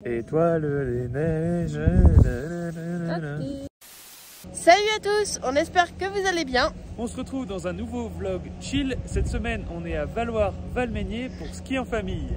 Étoiles, les neiges. Salut à tous, on espère que vous allez bien. On se retrouve dans un nouveau vlog chill. Cette semaine, on est à Valloire-Valmeinier pour ski en famille.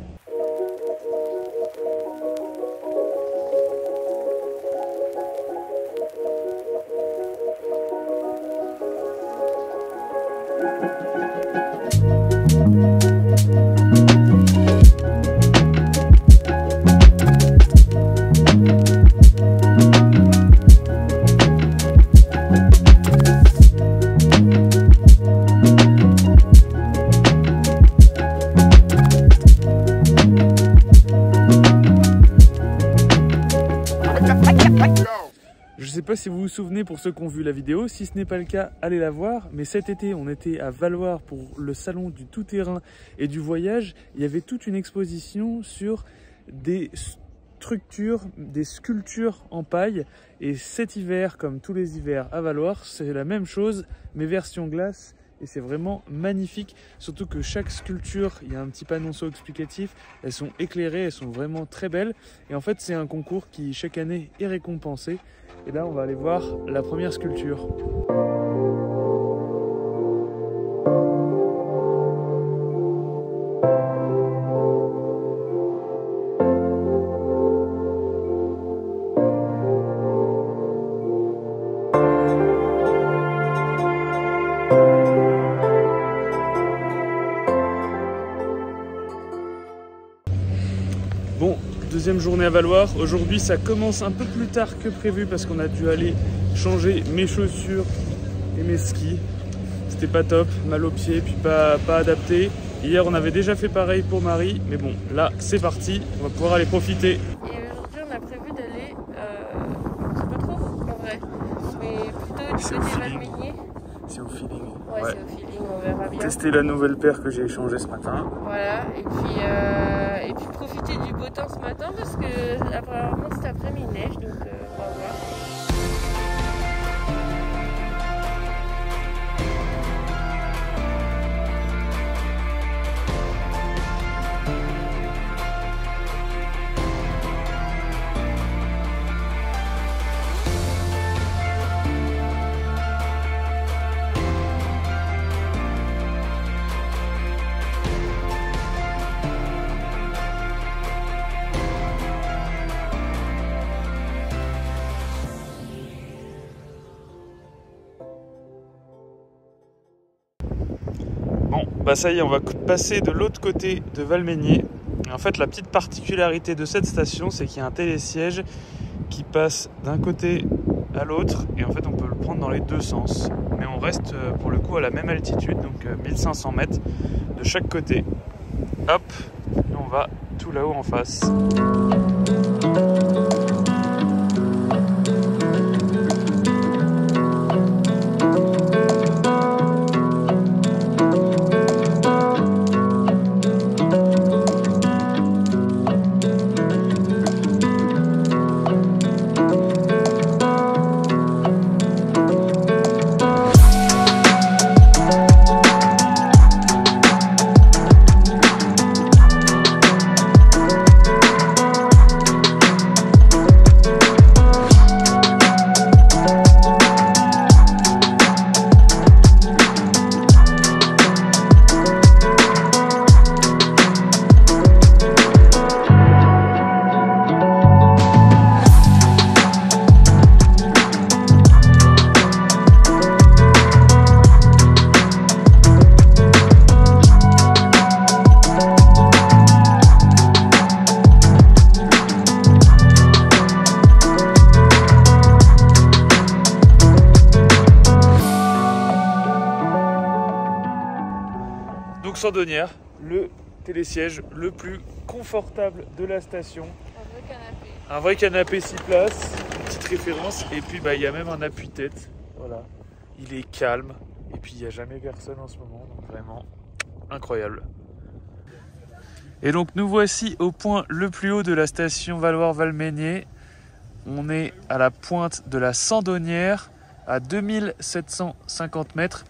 Je sais pas si vous vous souvenez pour ceux qui ont vu la vidéo, si ce n'est pas le cas, allez la voir. Mais cet été, on était à Valloire pour le salon du tout-terrain et du voyage. Il y avait toute une exposition sur des structures, des sculptures en paille. Et cet hiver, comme tous les hivers à Valloire, c'est la même chose, mais version glace. Et c'est vraiment magnifique, surtout que chaque sculpture, il y a un petit panonceau explicatif, elles sont éclairées, elles sont vraiment très belles. Et en fait, c'est un concours qui, chaque année, est récompensé. Et là, on va aller voir la première sculpture. Bon, deuxième journée à Valloire. Aujourd'hui, ça commence un peu plus tard que prévu parce qu'on a dû aller changer mes chaussures et mes skis. C'était pas top, mal aux pieds, puis pas adapté. Hier, on avait déjà fait pareil pour Marie, mais bon, là, c'est parti. On va pouvoir aller profiter. Et aujourd'hui, on a prévu d'aller, je sais pas trop en vrai, mais plutôt du côté Valmeinier. C'est au feeling. Ouais, c'est au feeling, on verra bien. Tester la nouvelle paire que j'ai échangée ce matin. Voilà, et puis profiter du beau temps ce matin parce que apparemment cet après-midi il neige, donc on va voir. Bon, bah ça y est, on va passer de l'autre côté de Valmeinier. En fait, la petite particularité de cette station, c'est qu'il y a un télésiège qui passe d'un côté à l'autre. Et en fait, on peut le prendre dans les deux sens. Mais on reste pour le coup à la même altitude, donc 1500 mètres de chaque côté. Hop, et on va tout là-haut en face. Donc Sandonnière, le télésiège le plus confortable de la station. Un vrai canapé. Un vrai canapé 6 places, une petite référence. Et puis bah, il y a même un appuie-tête. Voilà. Il est calme. Et puis il n'y a jamais personne en ce moment. Donc vraiment incroyable. Et donc nous voici au point le plus haut de la station Valloire-Valmeinier. On est à la pointe de la Sandonnière, à 2750 mètres.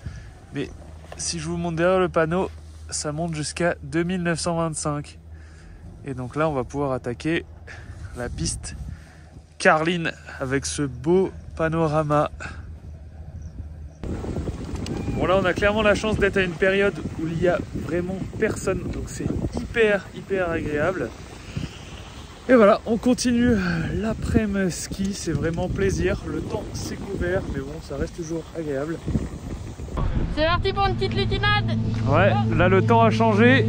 Mais si je vous montre derrière le panneau, ça monte jusqu'à 2925. Et donc là, on va pouvoir attaquer la piste Carline avec ce beau panorama. Bon là on a clairement la chance d'être à une période où il n'y a vraiment personne, donc c'est hyper agréable. Et voilà, on continue l'après-midi ski, c'est vraiment plaisir, le temps s'est couvert, mais bon ça reste toujours agréable. C'est parti pour une petite lutinade. Ouais, là le temps a changé.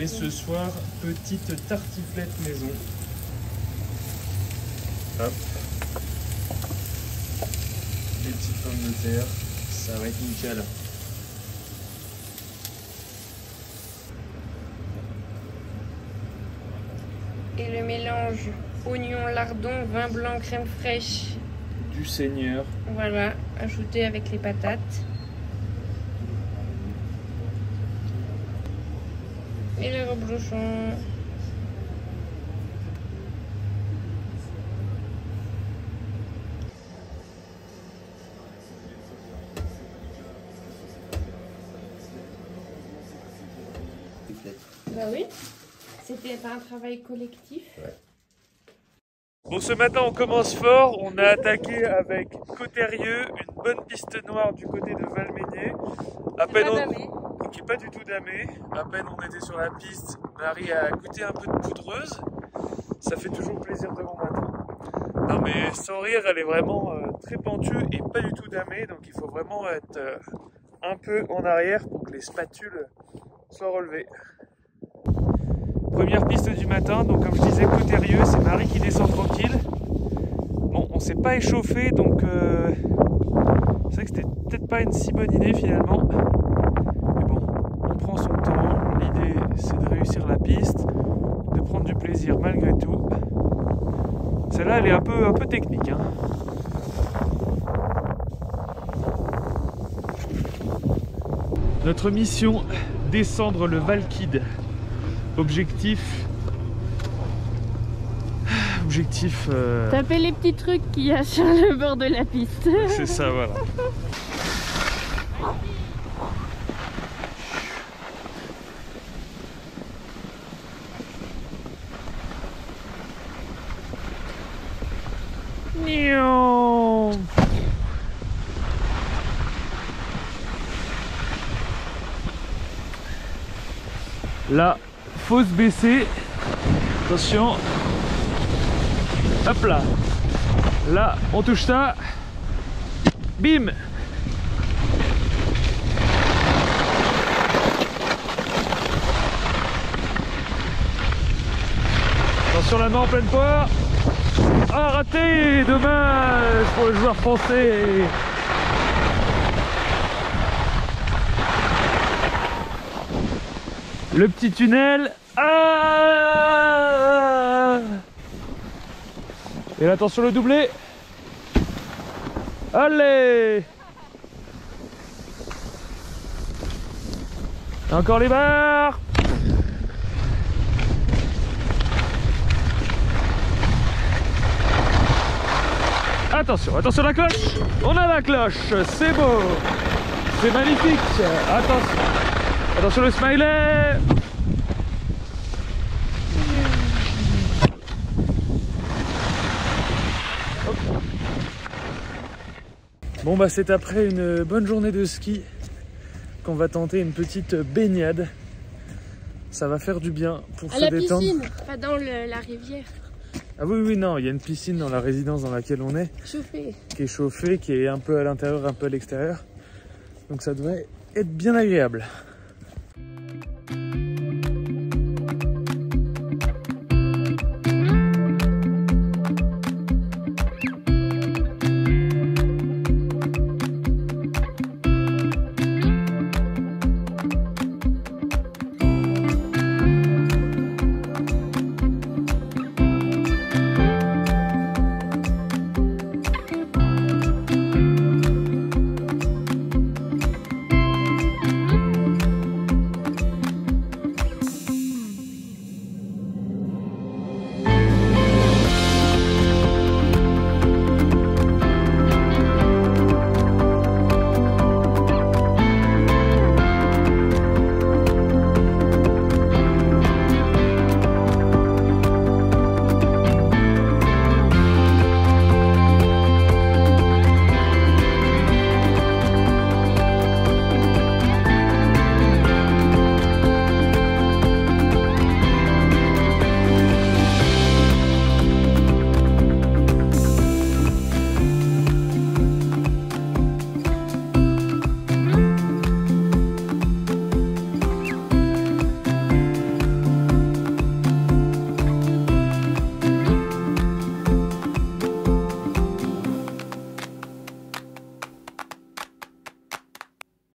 Et ce soir, petite tartiflette maison. Hop. Des petites pommes de terre, ça va être nickel. Et le mélange oignon, lardon, vin blanc, crème fraîche. Du Seigneur. Voilà, ajouté avec les patates. Et le reblochon. Bah oui, c'était un travail collectif. Ouais. Bon, ce matin on commence fort, on a attaqué avec Cotérieux, une bonne piste noire du côté de Valménier. À peine qui n'est pas du tout damé. À peine on était sur la piste, Marie a goûté un peu de poudreuse. Ça fait toujours plaisir de bon matin. Non mais sans rire, elle est vraiment très pentue et pas du tout damée, donc il faut vraiment être un peu en arrière pour que les spatules soient relevées. Première piste du matin, donc comme je disais, Cotérieux, c'est Marie qui descend tranquille. Bon, on s'est pas échauffé, donc c'est vrai que c'était peut-être pas une si bonne idée finalement. Mais bon, on prend son temps. L'idée, c'est de réussir la piste, de prendre du plaisir malgré tout. Celle-là, elle est un peu technique, hein. Notre mission, descendre le Valkid. Objectif. Taper les petits trucs qu'il y a sur le bord de la piste. C'est ça, voilà. Là, faut se baisser. Attention. Hop là. Là, on touche ça. Bim. Attention, la main en pleine poire. Ah, raté. Dommage pour le joueur français. Le petit tunnel. Ah, et attention le doublé. Allez. Encore les barres. Attention, attention la cloche. On a la cloche, c'est beau. C'est magnifique. Attention. Attention le smiley. Bon bah c'est après une bonne journée de ski qu'on va tenter une petite baignade. Ça va faire du bien pour se détendre. À la piscine, pas dans la rivière. Ah oui, non, il y a une piscine dans la résidence dans laquelle on est. Chauffée. Qui est chauffée, qui est un peu à l'intérieur, un peu à l'extérieur. Donc ça devrait être bien agréable.